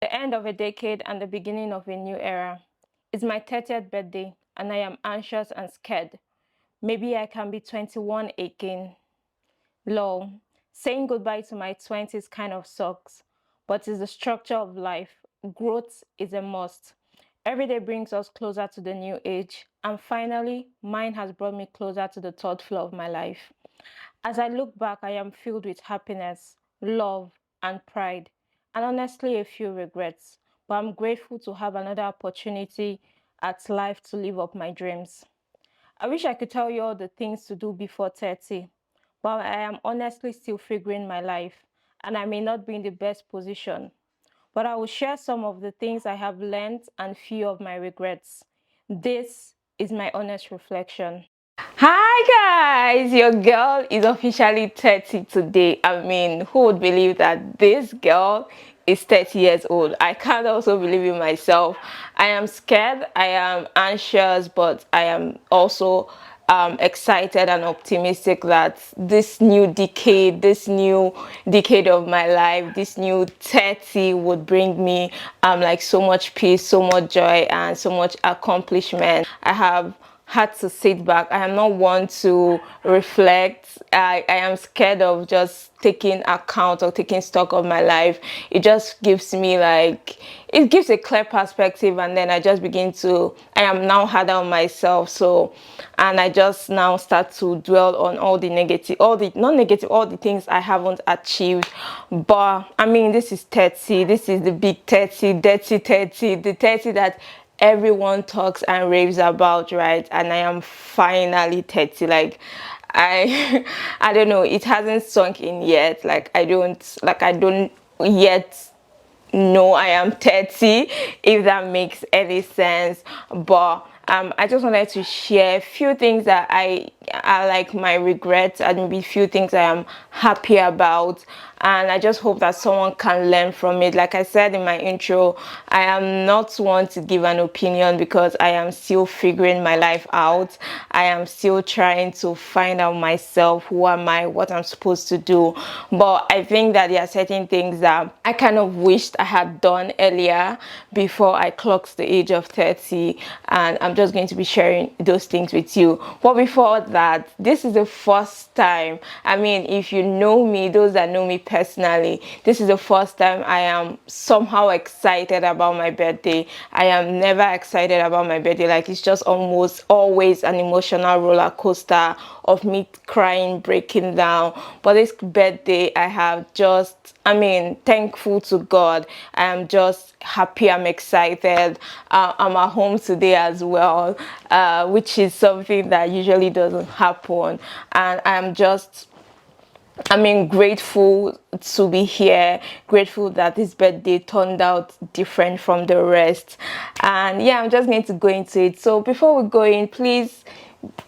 The end of a decade and the beginning of a new era. It's my 30th birthday and I am anxious and scared. Maybe I can be 21 again. Lol. Saying goodbye to my 20s kind of sucks, but it's the structure of life. Growth is a must. Every day brings us closer to the new age, and finally, mine has brought me closer to the third floor of my life. As I look back, I am filled with happiness, love, and pride, and honestly, a few regrets. But I'm grateful to have another opportunity at life to live up my dreams. I wish I could tell you all the things to do before 30, but I am honestly still figuring my life, and I may not be in the best position. But I will share some of the things I have learned and few of my regrets. This is my honest reflection. Hi guys, your girl is officially 30 today. I mean, who would believe that this girl is 30 years old? I can't also believe it myself. I am scared, I am anxious, but I am also excited and optimistic that this new decade of my life, this new 30 would bring me like so much peace, so much joy, and so much accomplishment. I have had to sit back. I am not one to reflect. I am scared of just taking account or taking stock of my life. It just gives me like, it gives a clear perspective, and then I just begin to, I am now harder on myself. So, and I just now start to dwell on all the negative, all the not negative, all the things I haven't achieved. But I mean, this is 30. This is the big 30, dirty 30, the 30 that everyone talks and raves about, right? And I am finally 30. Like, I I don't know, it hasn't sunk in yet. Like, I don't yet know I am 30, if that makes any sense. But I just wanted to share a few things that I like my regrets, and maybe a few things I am happy about, and I just hope that someone can learn from it. Like I said in my intro, I am not one to give an opinion because I am still figuring my life out. I am still trying to find out myself, who am I, what I'm supposed to do. But I think that there are certain things that I kind of wished I had done earlier before I clocked the age of 30, and I'm just going to be sharing those things with you. But before that, this is the first time, I mean, if you know me, those that know me personally, this is the first time I am somehow excited about my birthday. I am never excited about my birthday. Like, it's just almost always an emotional roller coaster of me crying, breaking down. But this birthday, I have just, I mean, thankful to God. I am just happy, I'm excited. I'm at home today as well, which is something that usually doesn't happen. And I'm just, I mean, grateful to be here, grateful that this birthday turned out different from the rest. And yeah, I'm just going to go into it. So before we go in, please,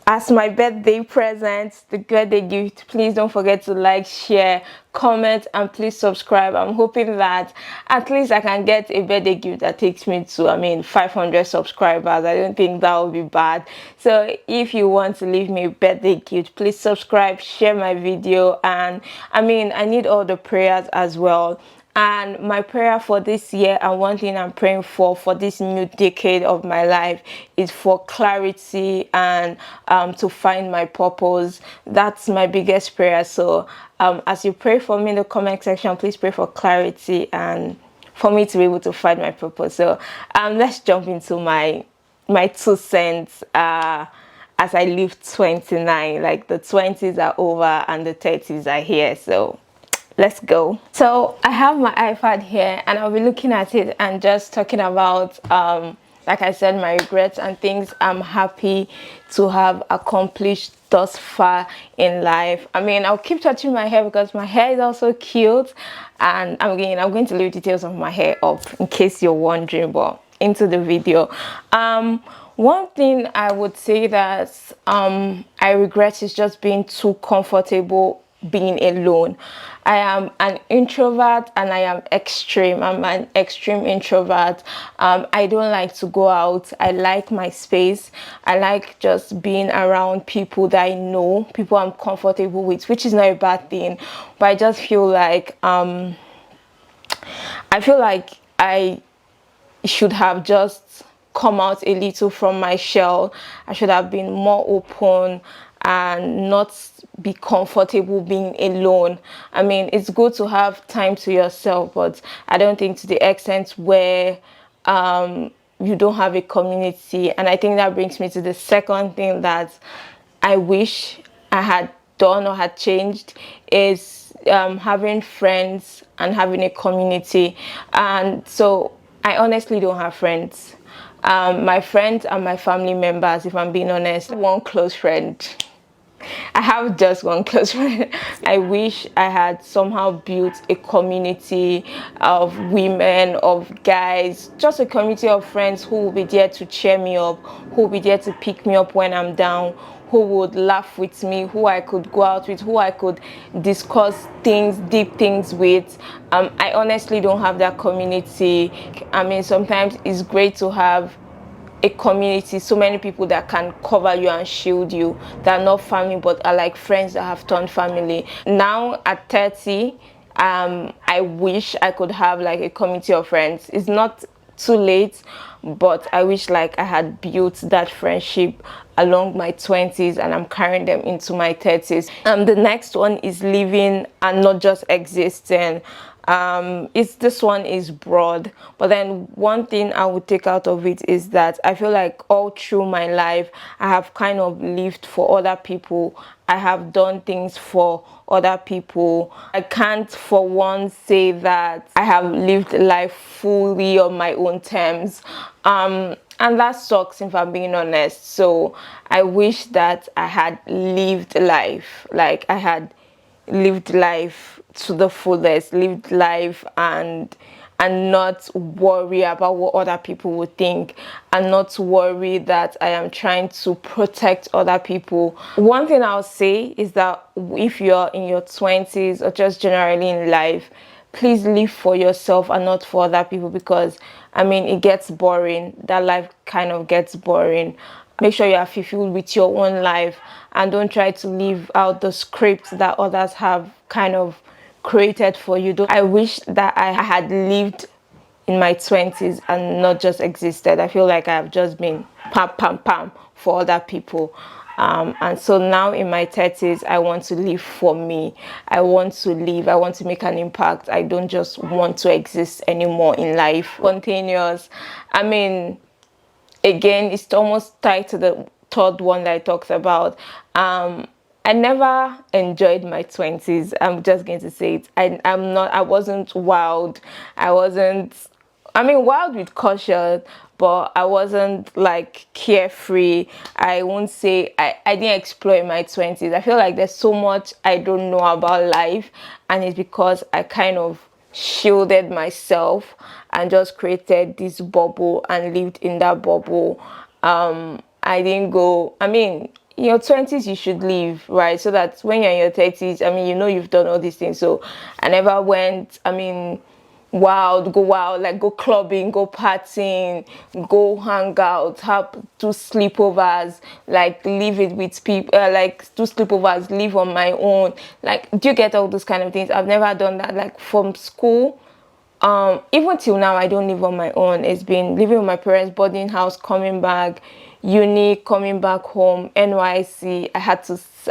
as my birthday present, the birthday gift, please don't forget to like, share, comment, and please subscribe. I'm hoping that at least I can get a birthday gift that takes me to, I mean, 500 subscribers. I don't think that would be bad. So if you want to leave me a birthday gift, please subscribe, share my video, and I mean, I need all the prayers as well. And my prayer for this year, and one thing I'm praying for this new decade of my life, is for clarity and to find my purpose. That's my biggest prayer. So as you pray for me in the comment section, please pray for clarity and for me to be able to find my purpose. So let's jump into my 2 cents. As I leave 29, like the 20s are over and the 30s are here. So let's go. So I have my iPad here, and I'll be looking at it and just talking about like I said, my regrets and things I'm happy to have accomplished thus far in life. I mean, I'll keep touching my hair because my hair is also cute, and I'm going to leave details of my hair up in case you're wondering. But into the video, one thing I would say that I regret is just being too comfortable being alone. I am an introvert, and I am extreme. I'm an extreme introvert. I don't like to go out. I like my space. I like just being around people that I know, people I'm comfortable with, which is not a bad thing. But I just feel like I should have just come out a little from my shell. I should have been more open and not be comfortable being alone. I mean, it's good to have time to yourself, but I don't think to the extent where you don't have a community. And I think that brings me to the second thing that I wish I had done or had changed is having friends and having a community. And so I honestly don't have friends. My friends are my family members, if I'm being honest. One close friend. I have just one close friend. I wish I had somehow built a community of women, of guys, just a community of friends who will be there to cheer me up, who will be there to pick me up when I'm down, who would laugh with me, who I could go out with, who I could discuss things, deep things with. I honestly don't have that community. I mean, sometimes it's great to have a community, so many people that can cover you and shield you, that are not family but are like friends that have turned family. Now at 30, I wish I could have like a community of friends. It's not too late, but I wish like I had built that friendship along my 20s and I'm carrying them into my 30s. The next one is living and not just existing. This one is broad, but then one thing I would take out of it is that I feel like all through my life I have kind of lived for other people. I have done things for other people. I can't for once say that I have lived life fully on my own terms, and that sucks if I'm being honest. So I wish that I had lived life, like I had lived life to the fullest, lived life and not worry about what other people would think, and not worry that I am trying to protect other people. One thing I'll say is that if you're in your 20s or just generally in life, please live for yourself and not for other people, because I mean, it gets boring. That life kind of gets boring. Make sure you are fulfilled with your own life and don't try to live out the script that others have kind of created for you. I wish that I had lived in my 20s and not just existed. I feel like I've just been pam pam pam for other people. And so now in my 30s, I want to live for me. I want to live. I want to make an impact. I don't just want to exist anymore in life. Spontaneous. I mean, again, it's almost tied to the third one that I talked about. I never enjoyed my 20s. I'm just going to say it. I wasn't wild. I mean, wild with caution, but I wasn't like carefree. I won't say I didn't explore in my 20s. I feel like there's so much I don't know about life, and it's because I kind of shielded myself and just created this bubble and lived in that bubble. I didn't go, I mean, in your 20s you should live, right? So that when you're in your 30s, I mean, you know you've done all these things. So I never went, I mean, wild, like go clubbing, go partying, go hang out, do sleepovers, like live it with people, like do sleepovers, live on my own. Like, do you get all those kind of things? I've never done that. Like from school, even till now, I don't live on my own. It's been living with my parents, boarding house, coming back, uni, coming back home, NYC.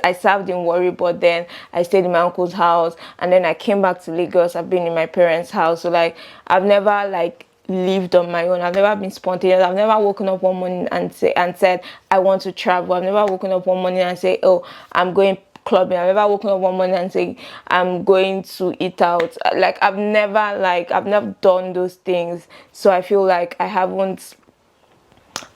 I served in Warri, but then I stayed in my uncle's house, and then I came back to Lagos. I've been in my parents' house. So like, I've never like lived on my own. I've never been spontaneous. I've never woken up one morning and said I want to travel. I've never woken up one morning and say, oh, I'm going clubbing. I've never woken up one morning and say I'm going to eat out. Like I've never done those things. So I feel like I haven't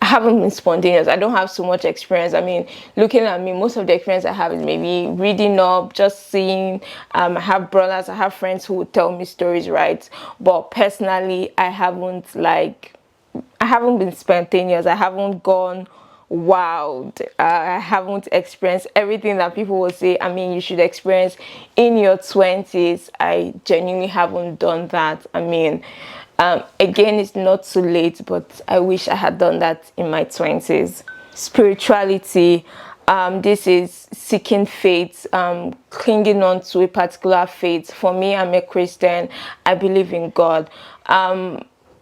been spontaneous. I don't have so much experience. I mean, looking at me, most of the experience I have is maybe reading up, just seeing. I have brothers, I have friends who would tell me stories, right? But personally, I haven't been spontaneous. I haven't gone wild. I haven't experienced everything that people will say, I mean, you should experience in your 20s. I genuinely haven't done that. I mean, again, it's not too late, but I wish I had done that in my 20s. Spirituality. This is seeking faith, clinging on to a particular faith. For me, I'm a Christian. I believe in God.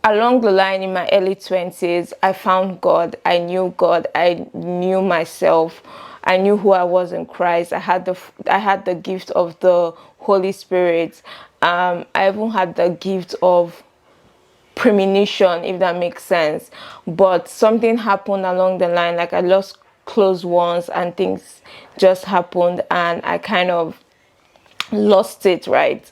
along the line in my early 20s, I found God. I knew God. I knew myself. I knew who I was in Christ. I had the gift of the Holy Spirit. I even had the gift of premonition, if that makes sense. But something happened along the line, like I lost close ones and things just happened, and I kind of lost it, right?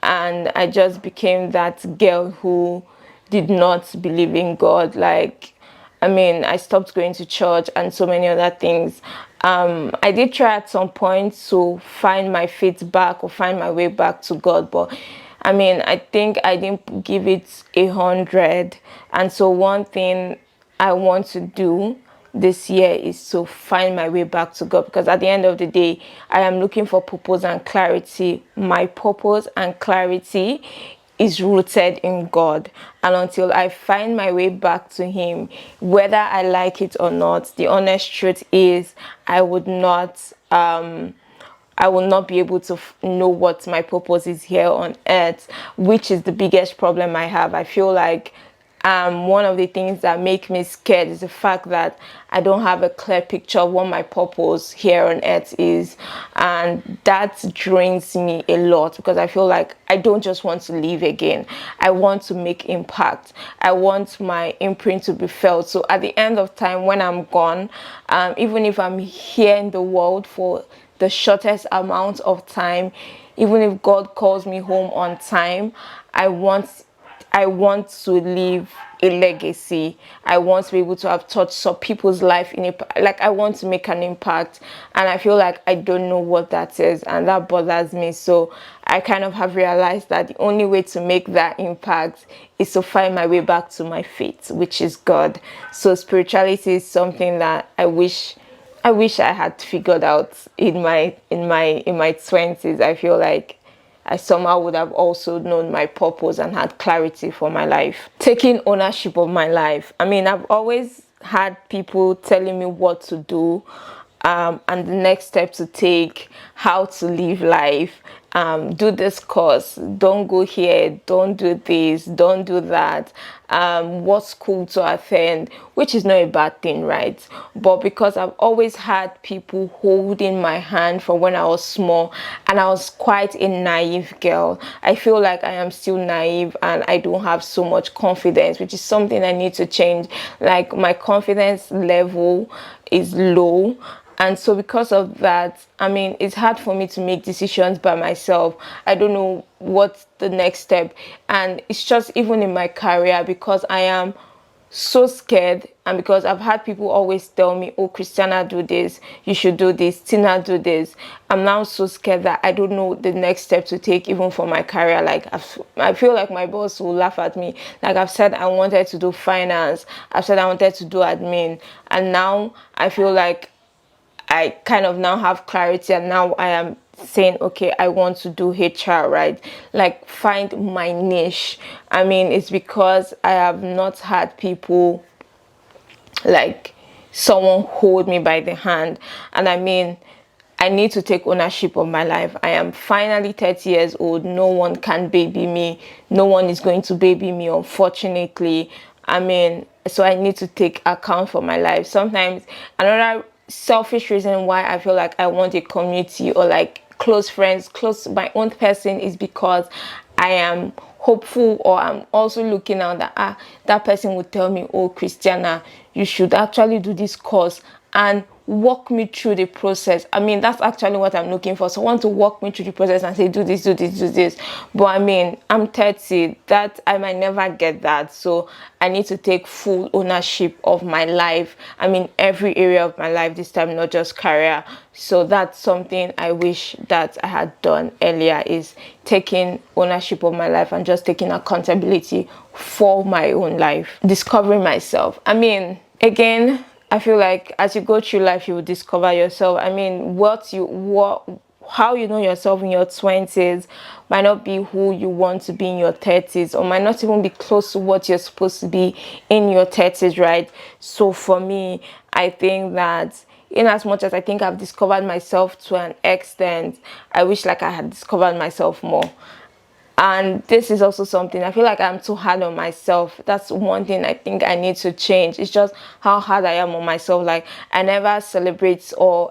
And I just became that girl who did not believe in God. Like, I mean, I stopped going to church and so many other things. I did try at some point to find my faith back or find my way back to God, but I mean, I think I didn't give it 100. And so one thing I want to do this year is to find my way back to God, because at the end of the day, I am looking for purpose and clarity. My purpose and clarity is rooted in God, and until I find my way back to Him, whether I like it or not, the honest truth is I would not I will not be able to know what my purpose is here on earth, which is the biggest problem I have. I feel like one of the things that make me scared is the fact that I don't have a clear picture of what my purpose here on earth is, and that drains me a lot, because I feel like I don't just want to live again. I want to make impact. I want my imprint to be felt. So at the end of time, when I'm gone, even if I'm here in the world for the shortest amount of time, even if God calls me home on time, I want to leave a legacy. I want to be able to have touched some people's life like I want to make an impact, and I feel like I don't know what that is, and that bothers me. So I kind of have realized that the only way to make that impact is to find my way back to my faith, which is God. So spirituality is something that I wish I had figured out in my 20s. I feel like I somehow would have also known my purpose and had clarity for my life. Taking ownership of my life. I mean, I've always had people telling me what to do, and the next step to take, how to live life. Do this course, don't go here, don't do this, don't do that, what school to attend, which is not a bad thing, right? But because I've always had people holding my hand from when I was small, and I was quite a naive girl. I feel like I am still naive, and I don't have so much confidence, which is something I need to change. Like, my confidence level is low, and so because of that, I mean, it's hard for me to make decisions by myself. I don't know what's the next step. And it's just even in my career, because I am so scared, and because I've had people always tell me, oh, Christiana, do this, you should do this, Tina, do this. I'm now so scared that I don't know the next step to take, even for my career. Like, I feel like my boss will laugh at me. Like, I've said I wanted to do finance, I've said I wanted to do admin, and now I feel like I kind of now have clarity, and now I am saying, okay, I want to do HR, right? Like, find my niche. I mean, it's because I have not had people, like, someone hold me by the hand. And I mean, I need to take ownership of my life. I am finally 30 years old. No one can baby me. No one is going to baby me, unfortunately. I mean, so I need to take account for my life. Sometimes another selfish reason why I feel like I want a community, or like close friends, close to my own person, is because I am hopeful, or I'm also looking out that that person would tell me, oh, Christiana, you should actually do this course, and walk me through the process. I mean, that's actually what I'm looking for. Someone to walk me through the process and say, do this, do this, do this. But I mean, I'm 30, that I might never get that. So I need to take full ownership of my life. I mean, every area of my life this time, not just career. So that's something I wish that I had done earlier, is taking ownership of my life and just taking accountability for my own life. Discovering myself. I mean, again, I feel like as you go through life, you will discover yourself. I mean, how you know yourself in your 20s might not be who you want to be in your 30s, or might not even be close to what you're supposed to be in your 30s, right? So for me, I think that in as much as I think I've discovered myself to an extent, I wish like I had discovered myself more. And this is also something I feel like I'm too hard on myself. That's one thing I think I need to change. It's just how hard I am on myself. Like, I never celebrate or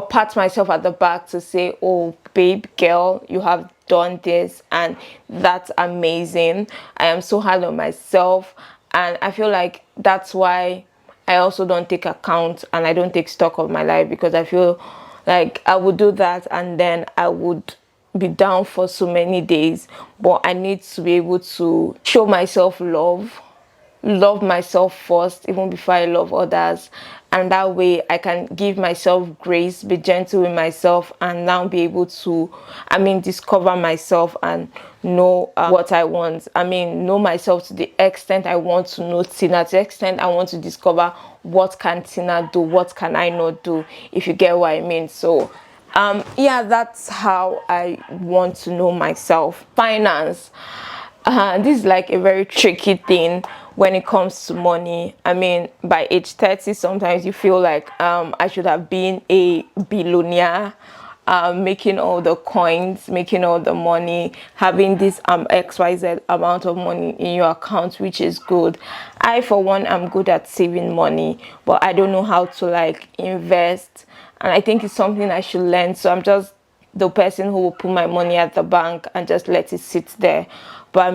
pat myself at the back to say, oh babe, girl, you have done this and that's amazing. I am so hard on myself, and I feel like that's why I also don't take account and I don't take stock of my life, because I feel like I would do that and then I would be down for so many days. But I need to be able to show myself love myself first, even before I love others. And that way I can give myself grace, be gentle with myself, and now be able to, discover myself and know what I want. Know myself to the extent I want to know Tina, to the extent I want to discover what can Tina do, what can I not do, if you get what I mean. So yeah, that's how I want to know myself. Finance. This is like a very tricky thing when it comes to money. By age 30, sometimes you feel like I should have been a billionaire, making all the coins, making all the money, having this XYZ amount of money in your account, which is good. I, for one, am good at saving money, but I don't know how to like invest, and I think it's something I should learn. So I'm just the person who will put my money at the bank and just let it sit there. But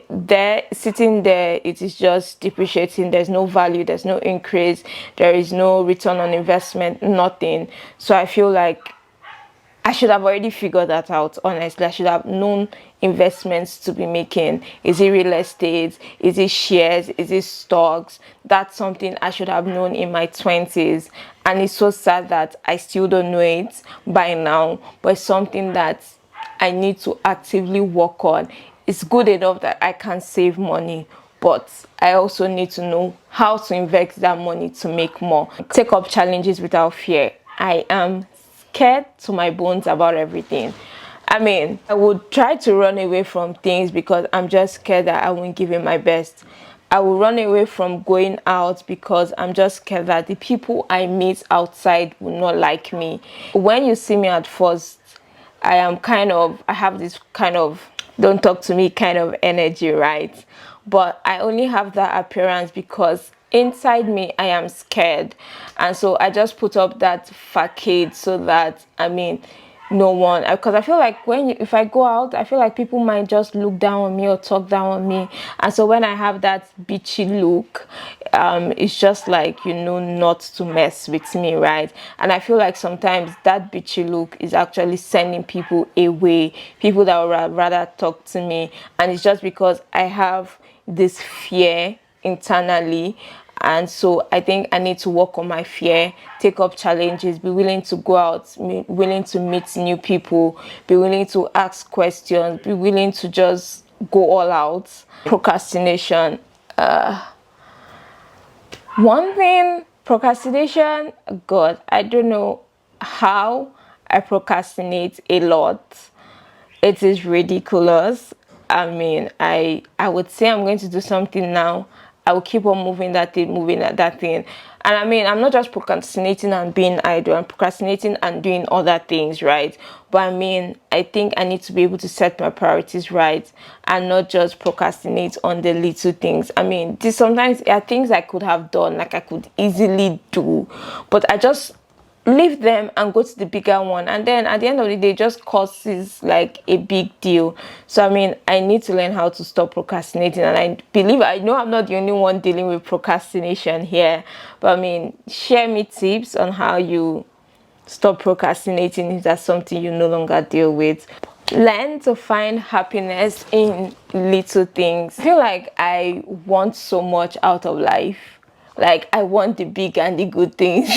there, sitting there, it is just depreciating. There's no value, there's no increase, there is no return on investment, nothing. So I feel like I should have already figured that out, honestly. I should have known investments to be making. Is it real estate? Is it shares? Is it stocks? That's something I should have known in my 20s. And it's so sad that I still don't know it by now. But it's something that I need to actively work on. It's good enough that I can save money, but I also need to know how to invest that money to make more. Take up challenges without fear. I am scared to my bones about everything. I would try to run away from things because I'm just scared that I won't give it my best. I will run away from going out because I'm just scared that the people I meet outside will not like me. When you see me at first, I have this kind of don't talk to me kind of energy, right? But I only have that appearance because inside me I am scared, and so I just put up that facade so that no one, because I feel like if I go out, I feel like people might just look down on me or talk down on me. And so when I have that bitchy look, it's just like, not to mess with me, right? And I feel like sometimes that bitchy look is actually sending people away, people that would rather talk to me. And it's just because I have this fear internally. And so I think I need to work on my fear, take up challenges, be willing to go out, be willing to meet new people, be willing to ask questions, be willing to just go all out. Procrastination. Procrastination, God, I don't know how I procrastinate a lot. It is ridiculous. I would say I'm going to do something now. I will keep on moving that thing. And I'm not just procrastinating and being idle. I'm procrastinating and doing other things, right? But I think I need to be able to set my priorities right and not just procrastinate on the little things. Sometimes there are things I could have done, like I could easily do, but I just leave them and go to the bigger one, and then at the end of the day just causes like a big deal. So I need to learn how to stop procrastinating, and I know I'm not the only one dealing with procrastination here, but share me tips on how you stop procrastinating if that's something you no longer deal with. Learn to find happiness in little things. I feel like I want so much out of life. Like, I want the big and the good things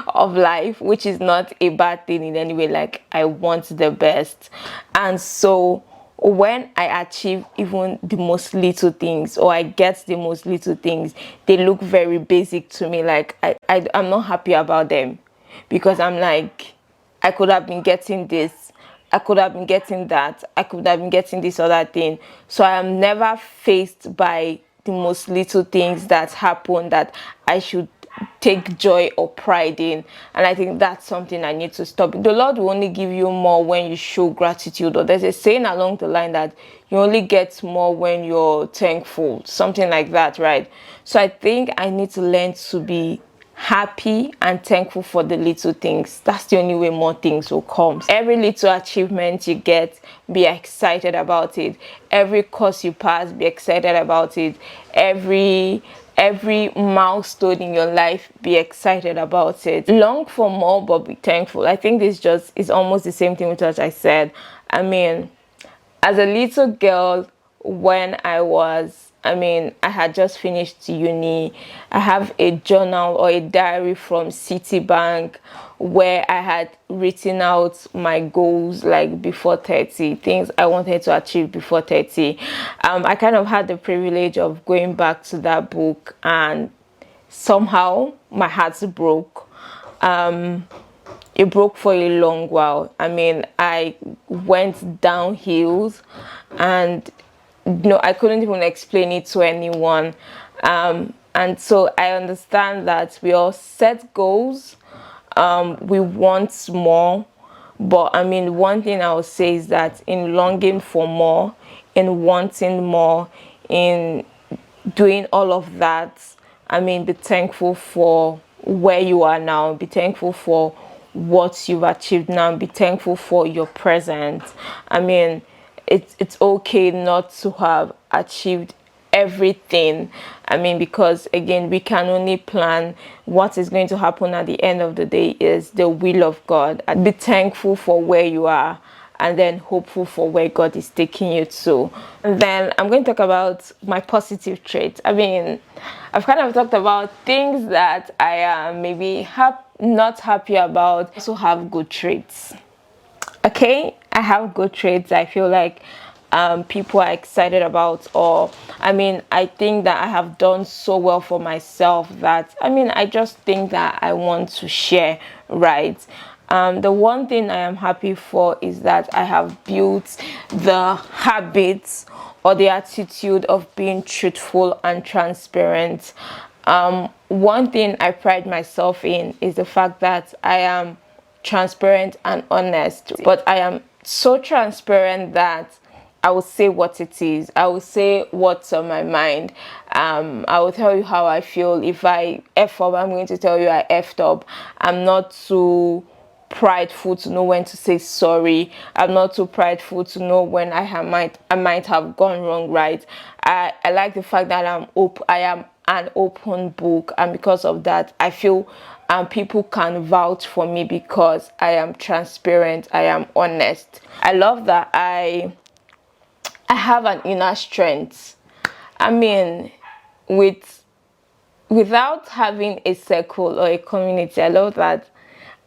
of life, which is not a bad thing in any way. Like, I want the best. And so when I achieve even the most little things, or I get the most little things, they look very basic to me. Like, I'm not happy about them, because I'm like, I could have been getting this, I could have been getting that, I could have been getting this other thing. So I am never faced by the most little things that happen that I should take joy or pride in. And I think that's something I need to stop. The Lord will only give you more when you show gratitude, or there's a saying along the line that you only get more when you're thankful, something like that, right? So I think I need to learn to be happy and thankful for the little things. That's the only way more things will come. Every little achievement you get, be excited about it. Every course you pass, be excited about it. Every milestone in your life, be excited about it. Long for more, but be thankful. I think this just is almost the same thing with what I said. I mean, as a little girl, when I had just finished uni, I have a journal or a diary from Citibank where I had written out my goals, like before 30, things I wanted to achieve before 30. I kind of had the privilege of going back to that book, and somehow my heart broke. It broke for a long while. I mean, I went downhill, and I couldn't even explain it to anyone. And so I understand that we all set goals. We want more. But I mean, one thing I would say is that in longing for more, in wanting more, in doing all of that, I mean, be thankful for where you are now. Be thankful for what you've achieved now. Be thankful for your present. I mean, it's okay not to have achieved everything. I mean, because again, we can only plan. What is going to happen at the end of the day is the will of God. And be thankful for where you are, and then hopeful for where God is taking you to. And then I'm going to talk about my positive traits. I mean, I've kind of talked about things that I am maybe not happy about. I also have good traits. Okay, I have good traits I feel like people are excited about, or I mean, I think that I have done so well for myself that I just think that I want to share, right? The one thing I am happy for is that I have built the habits or the attitude of being truthful and transparent. One thing I pride myself in is the fact that I am transparent and honest, but I am so transparent that I will say what it is. I will say what's on my mind. I will tell you how I feel. If I F up, I'm going to tell you I F'd up. I'm not too prideful to know when to say sorry. I'm not too prideful to know when I might have gone wrong, right? I like the fact that I am an open book, and because of that, I feel people can vouch for me because I am transparent, I am honest. I love that I have an inner strength. I mean, without having a circle or a community, I love that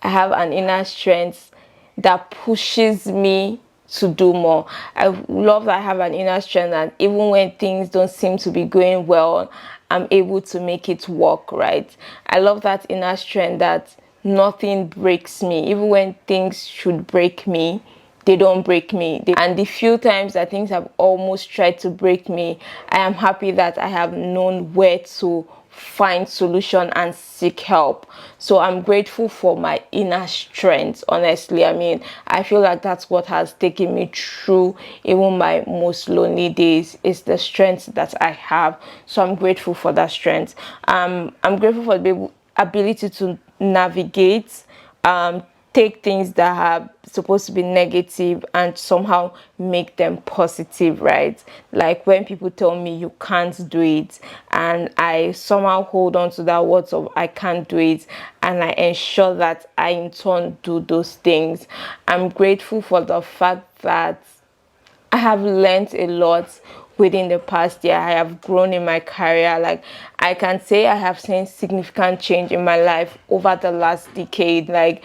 I have an inner strength that pushes me to do more. I love that I have an inner strength that even when things don't seem to be going well, I'm able to make it work, right? I love that inner strength that nothing breaks me. Even when things should break me, they don't break me. And the few times that things have almost tried to break me, I am happy that I have known where to find solution and seek help. So I'm grateful for my inner strength. Honestly, I feel like that's what has taken me through even my most lonely days, is the strength that I have. So I'm grateful for that strength. I'm grateful for the ability to navigate, take things that are supposed to be negative and somehow make them positive, right? Like when people tell me you can't do it, and I somehow hold on to that words of I can't do it, and I ensure that I in turn do those things. I'm grateful for the fact that I have learned a lot within the past year. I have grown in my career. Like, I can say I have seen significant change in my life over the last decade. Like,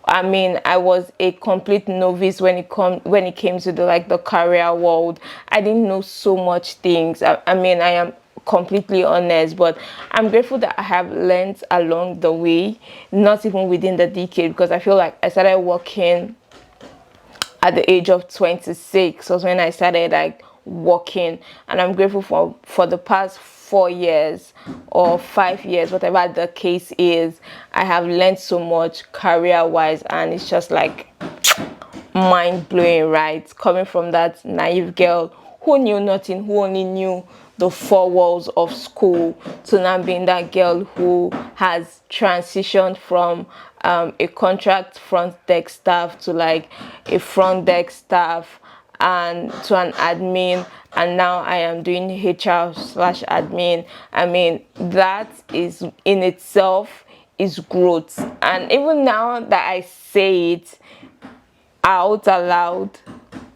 I was a complete novice when it came to the career world. I didn't know so much things. I am completely honest, but I'm grateful that I have learned along the way, not even within the decade, because I feel like I started working at the age of 26 was when I started working, and I'm grateful for the past 4 years or 5 years, whatever the case is, I have learned so much career-wise, and it's just like mind-blowing, right? Coming from that naive girl who knew nothing, who only knew the four walls of school, to now being that girl who has transitioned from a contract front desk staff to like a front desk staff and to an admin, and now I am doing HR/admin. I mean, that is in itself is growth. And even now that I say it out aloud,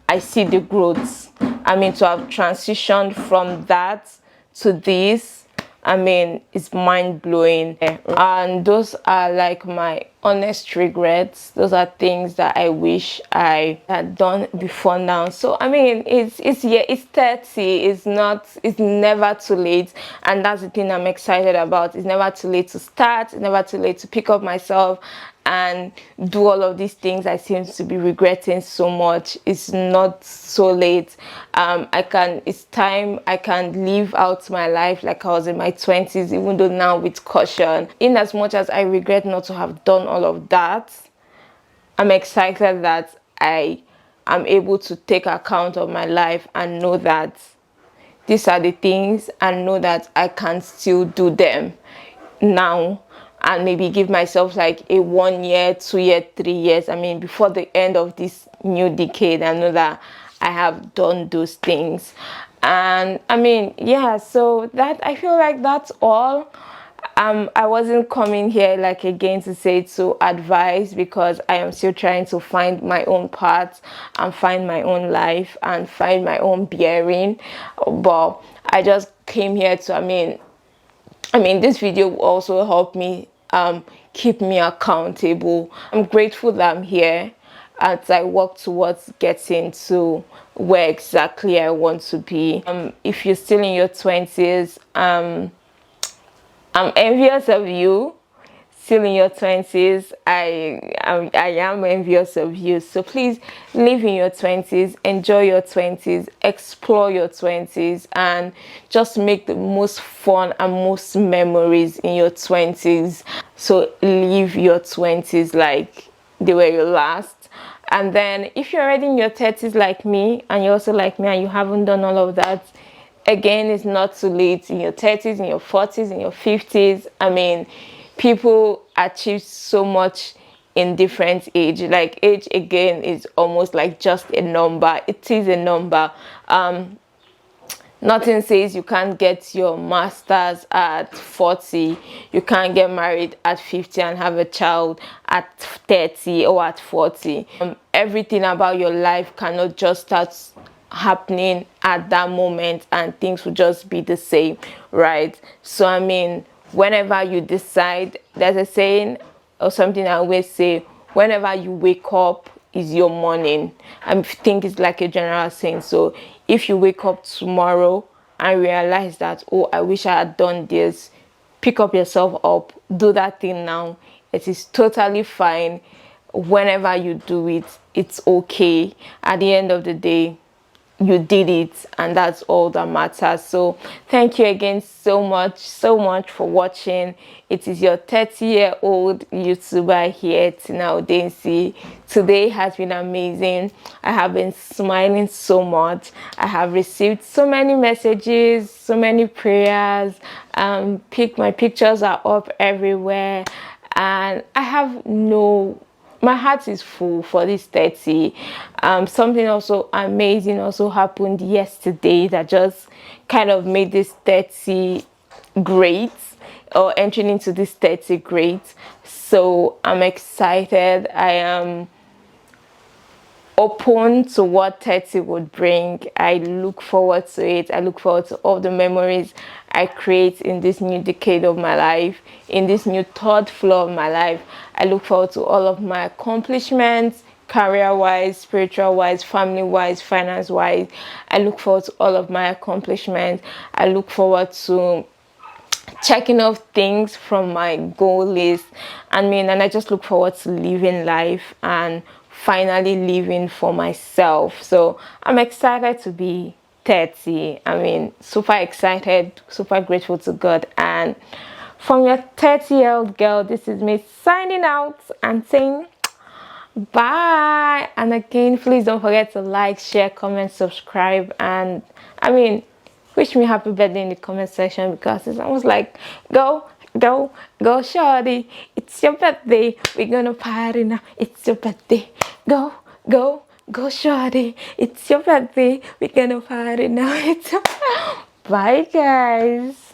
I see the growth. I mean, to have transitioned from that to this, I mean, it's mind-blowing. And those are like my honest regrets. Those are things that I wish I had done before now. So I mean, it's 30. It's never too late, and that's the thing I'm excited about. It's never too late to start. It's never too late to pick up myself and do all of these things I seem to be regretting so much. It's not so late. It's time I can live out my life like I was in my 20s, even though now with caution. In as much as I regret not to have done all of that, I'm excited that I am able to take account of my life and know that these are the things, and know that I can still do them now, and maybe give myself like a 1 year, 2 year, 3 years. I mean, before the end of this new decade, I know that I have done those things. And I mean, yeah, so that, I feel like that's all. I wasn't coming here like again to say to advise, because I am still trying to find my own path and find my own life and find my own bearing. But I just came here to, I mean, this video will also help me keep me accountable. I'm grateful that I'm here as I work towards getting to where exactly I want to be. If you're still in your 20s, I'm envious of you. Still in your 20s, I am envious of you. So please live in your 20s, enjoy your 20s, explore your 20s, and just make the most fun and most memories in your 20s. So live your 20s like they were your last. And then if you're already in your 30s like me, and you're also like me and you haven't done all of that, again, it's not too late. In your 30s, in your 40s, in your 50s, I mean, people achieve so much in different age. Like, age again is almost like just a number. It is a number. Nothing says you can't get your master's at 40. You can't get married at 50 and have a child at 30 or at 40. Everything about your life cannot just start happening at that moment and things will just be the same, right? So I mean, whenever you decide, there's a saying or something I always say, whenever you wake up is your morning. I think it's like a general saying. So if you wake up tomorrow and realize that, oh, I wish I had done this, pick up yourself up, do that thing now. It is totally fine. Whenever you do it, it's okay. At the end of the day, you did it, and that's all that matters. So thank you again so much for watching. It is your 30-year-old YouTuber here, Tina Odensi. Today has been amazing. I have been smiling so much. I have received so many messages, so many prayers. My pictures are up everywhere, and I have my heart is full for this 30. Something also amazing also happened yesterday that just kind of made this 30 great, or entering into this 30 great. So I'm excited. I am open to what 30 would bring. I look forward to it. I look forward to all the memories I create in this new decade of my life, in this new third floor of my life. I look forward to all of my accomplishments, career-wise, spiritual-wise, family-wise, finance-wise. I look forward to all of my accomplishments. I look forward to checking off things from my goal list. And I just look forward to living life and finally living for myself. So I'm excited to be 30. I mean, super excited, super grateful to God. And from your 30-year-old girl, this is me signing out and saying bye. And again, please don't forget to like, share, comment, subscribe, and I mean, wish me happy birthday in the comment section, because it's almost like go shorty, it's your birthday, we're gonna party now, it's your birthday, go shorty, it's your birthday, we're gonna party now. It's bye guys.